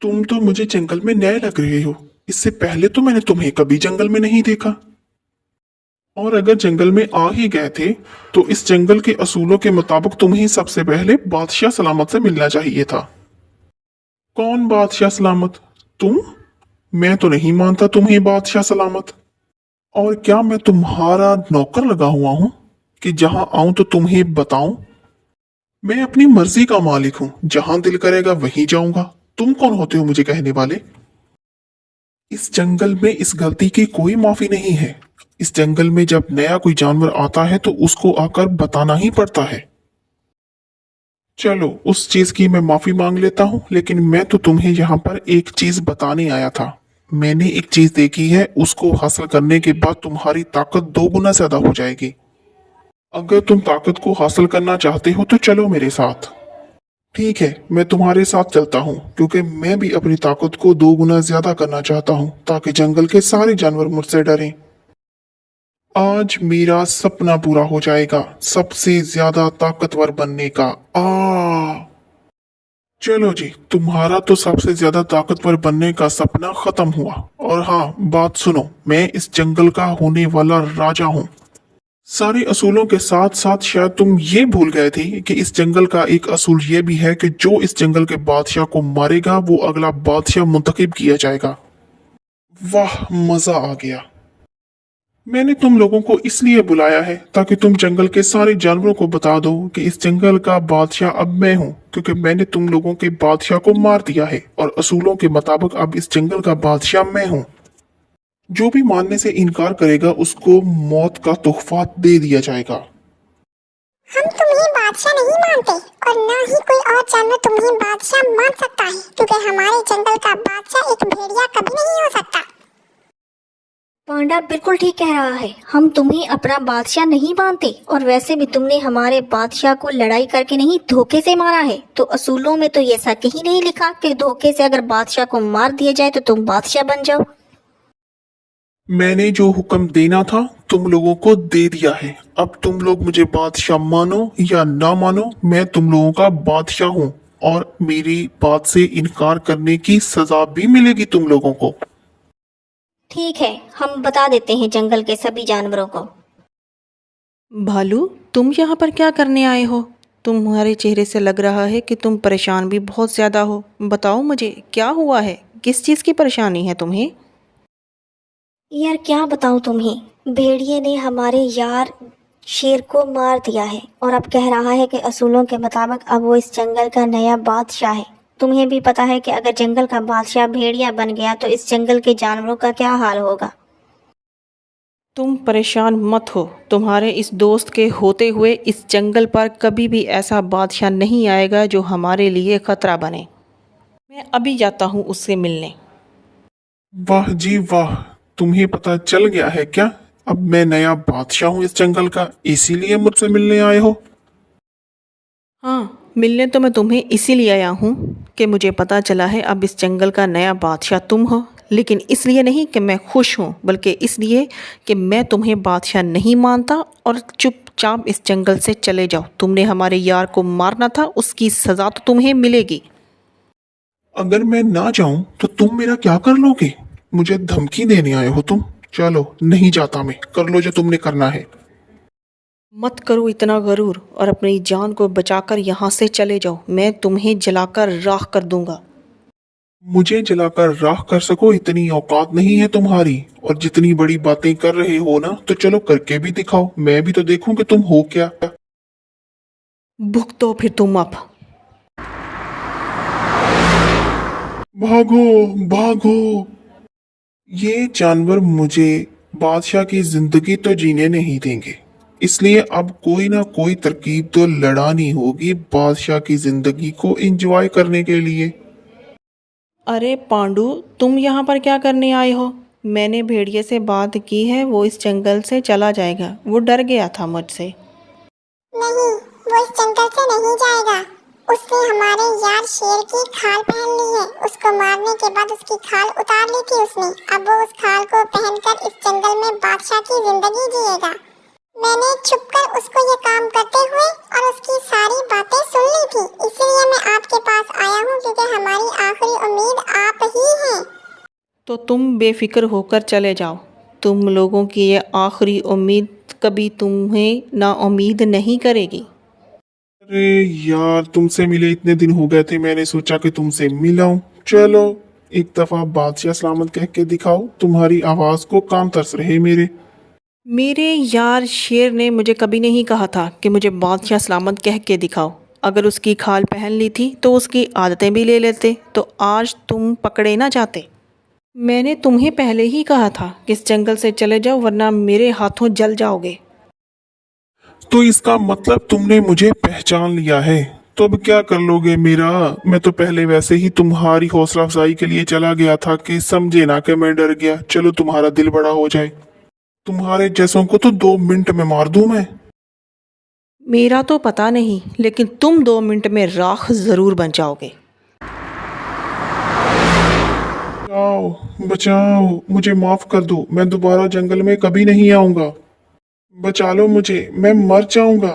तुम तो मुझे जंगल में नए लग रहे हो। इससे पहले तो मैंने तुम्हें कभी जंगल में नहीं देखा। और अगर जंगल में आ ही गए थे तो इस जंगल के असूलों के मुताबिक तुम्हें सबसे पहले बादशाह सलामत से मिलना चाहिए था। कौन बादशाह सलामत? तुम? मैं तो नहीं मानता तुम्हें बादशाह सलामत। और क्या मैं तुम्हारा नौकर लगा हुआ हूं कि जहां आऊं तो तुम्हें बताऊं? मैं अपनी मर्जी का मालिक हूं, जहां दिल करेगा वहीं जाऊंगा। तुम कौन होते हो मुझे कहने वाले? इस जंगल में इस गलती की कोई माफी नहीं है। इस जंगल में जब नया कोई जानवर आता है तो उसको आकर बताना ही पड़ता है। चलो उस चीज की मैं माफी मांग लेता हूँ, लेकिन मैं तो तुम्हें यहाँ पर एक चीज बताने आया था। मैंने एक चीज देखी है, उसको हासिल करने के बाद तुम्हारी ताकत 2 गुना ज्यादा हो जाएगी। अगर तुम ताकत को हासिल करना चाहते हो तो चलो मेरे साथ। ठीक है, मैं तुम्हारे साथ चलता हूँ, क्योंकि मैं भी अपनी ताकत को 2 गुना ज्यादा करना चाहता हूँ ताकि जंगल के सारे जानवर मुझसे डरें। आज मेरा सपना पूरा हो जाएगा, सबसे ज्यादा ताकतवर बनने का। चलो जी, तुम्हारा तो सबसे ज्यादा ताकतवर बनने का सपना खत्म हुआ। और हाँ, बात सुनो, मैं इस जंगल का होने वाला राजा हूँ। सारे असूलों के साथ साथ शायद तुम ये भूल गए थे कि इस जंगल का एक असूल ये भी है कि जो इस जंगल के बादशाह को मारेगा वो अगला बादशाह मुंतखब किया जाएगा। वाह, मजा आ गया। मैंने तुम लोगों को इसलिए बुलाया है ताकि तुम जंगल के सारे जानवरों को बता दो कि इस जंगल का बादशाह अब मैं हूँ, क्योंकि मैंने तुम लोगों के बादशाह को मार दिया है और असूलों के मुताबिक अब इस जंगल का बादशाह मैं हूँ। जो भी मानने से इनकार करेगा उसको मौत का तोहफा दे दिया जाएगा। हम तुम्हें बादशाह नहीं मानते और ना ही कोई और जानवर तुम्हें बादशाह मान सकता है, क्योंकि हमारे जंगल का बादशाह एक भेड़िया कभी नहीं हो सकता। पांडा बिल्कुल ठीक कह रहा है, हम तुम्हें अपना बादशाह नहीं मानते। और वैसे भी तुमने हमारे बादशाह को लड़ाई करके नहीं, धोखे से मारा है। तो असूलों में तो ये ऐसा कहीं नहीं लिखा कि धोखे से अगर बादशाह को मार दिया जाए तो तुम बादशाह बन जाओ। मैंने जो हुक्म देना था तुम लोगों को दे दिया है। अब तुम लोग मुझे बादशाह मानो या ना मानो, मैं तुम लोगों का बादशाह हूँ और मेरी बात से इनकार करने की सजा भी मिलेगी तुम लोगों को। ठीक है, हम बता देते हैं जंगल के सभी जानवरों को। भालू, तुम यहाँ पर क्या करने आए हो? तुम्हारे चेहरे से लग रहा है कि तुम परेशान भी बहुत ज़्यादा हो। बताओ मुझे, क्या हुआ है? किस चीज़ की परेशानी है तुम्हें? यार क्या बताऊं तुम्हें, भेड़िए ने हमारे यार शेर को मार दिया है और अब कह रहा है कि असूलों के मुताबिक अब वो इस जंगल का नया बादशाह है। तुम्हें भी पता है कि अगर जंगल का बादशाह भेड़िया बन गया तो इस जंगल के जानवरों का क्या हाल होगा। तुम परेशान मत हो, तुम्हारे इस दोस्त के होते हुए इस जंगल पर कभी भी ऐसा बादशाह नहीं आएगा जो हमारे लिए खतरा बने। मैं अभी जाता हूँ उससे मिलने। वाह जी वाह, तुम्हें पता चल गया है क्या? अब मैं नया बादशाह हूँ इस जंगल का, इसीलिए मुझसे मिलने आए हो? हाँ, मिलने तो मैं तुम्हें इसीलिए आया हूँ कि मुझे पता चला है अब इस जंगल का नया बादशाह तुम हो। लेकिन इसलिए नहीं कि मैं खुश हूँ, बल्कि इसलिए कि मैं तुम्हें बादशाह नहीं मानता और चुपचाप इस जंगल से चले जाओ। तुमने हमारे यार को मारना था, उसकी सज़ा तो तुम्हें मिलेगी। अगर मैं ना जाऊं तो तुम मेरा क्या कर लोगे? मुझे धमकी देने आए हो तुम? चलो, नहीं जाता मैं, कर लो जो तुमने करना है। मत करो इतना गरूर और अपनी जान को बचाकर यहाँ से चले जाओ। मैं तुम्हें जलाकर राख कर दूंगा। मुझे जलाकर राख कर सको इतनी औकात नहीं है तुम्हारी। और जितनी बड़ी बातें कर रहे हो ना, तो चलो करके भी दिखाओ, मैं भी तो देखूं कि तुम हो क्या। भुगतो फिर तुम अब। भागो भागो। ये जानवर मुझे बादशाह की जिंदगी तो जीने नहीं देंगे, इसलिए अब कोई ना कोई तरकीब तो लड़ानी होगी बादशाह की जिंदगी को एंजॉय करने के लिए। अरे पांडु, तुम यहाँ पर क्या करने आए हो? मैंने भेड़िए से बात की है, वो इस जंगल से चला जाएगा। वो डर गया था मुझसे। नहीं, वो इस जंगल से नहीं जाएगा। उसने हमारे यार शेर की खाल पहन ली है। उसको मारने के बाद उसकी खाल उतार ली थी उसने। अब वो उस खाल को पहनकर इस जंगल में बादशाह की जिंदगी जिएगा। मैंने छुपकर उसको ये काम करते हुए और उसकी सारी बातें सुन ली थी, इसलिए मैं आपके पास आया हूँ, क्योंकि हमारी आखिरी उम्मीद तो तुम बेफिक्र होकर चले जाओ। तुम लोगों की ये आखिरी उम्मीद कभी तुम्हें नाउम्मीद नहीं करेगी। अरे यार, तुमसे मिले इतने दिन हो गए थे, मैंने सोचा कि तुमसे मिलाऊं। चलो एक दफा बादशाह सलामत कह के दिखाओ, तुम्हारी आवाज को कान तरस रहे मेरे। मेरे यार शेर ने मुझे कभी नहीं कहा था कि मुझे बादशाह सलामत कह के दिखाओ। अगर उसकी खाल पहन ली थी तो उसकी आदतें भी ले लेते, तो आज तुम पकड़े ना जाते। मैंने तुम्हें पहले ही कहा था कि इस जंगल से चले जाओ, वरना मेरे हाथों जल जाओगे। तो इसका मतलब तुमने मुझे पहचान लिया है, तो अब क्या कर लोगे मेरा? मैं तो पहले वैसे ही तुम्हारी हौसला अफजाई के लिए चला गया था कि समझे ना कि मैं डर गया। चलो तुम्हारा दिल बड़ा हो जाए, तुम्हारे जैसों को तो 2 मिनट में मार दूं मैं। मेरा तो पता नहीं, लेकिन तुम 2 मिनट में राख ज़रूर बन जाओगे। बचाओ बचाओ, मुझे माफ कर दो, मैं दोबारा जंगल में कभी नहीं आऊंगा। बचा लो मुझे, मैं मर जाऊंगा।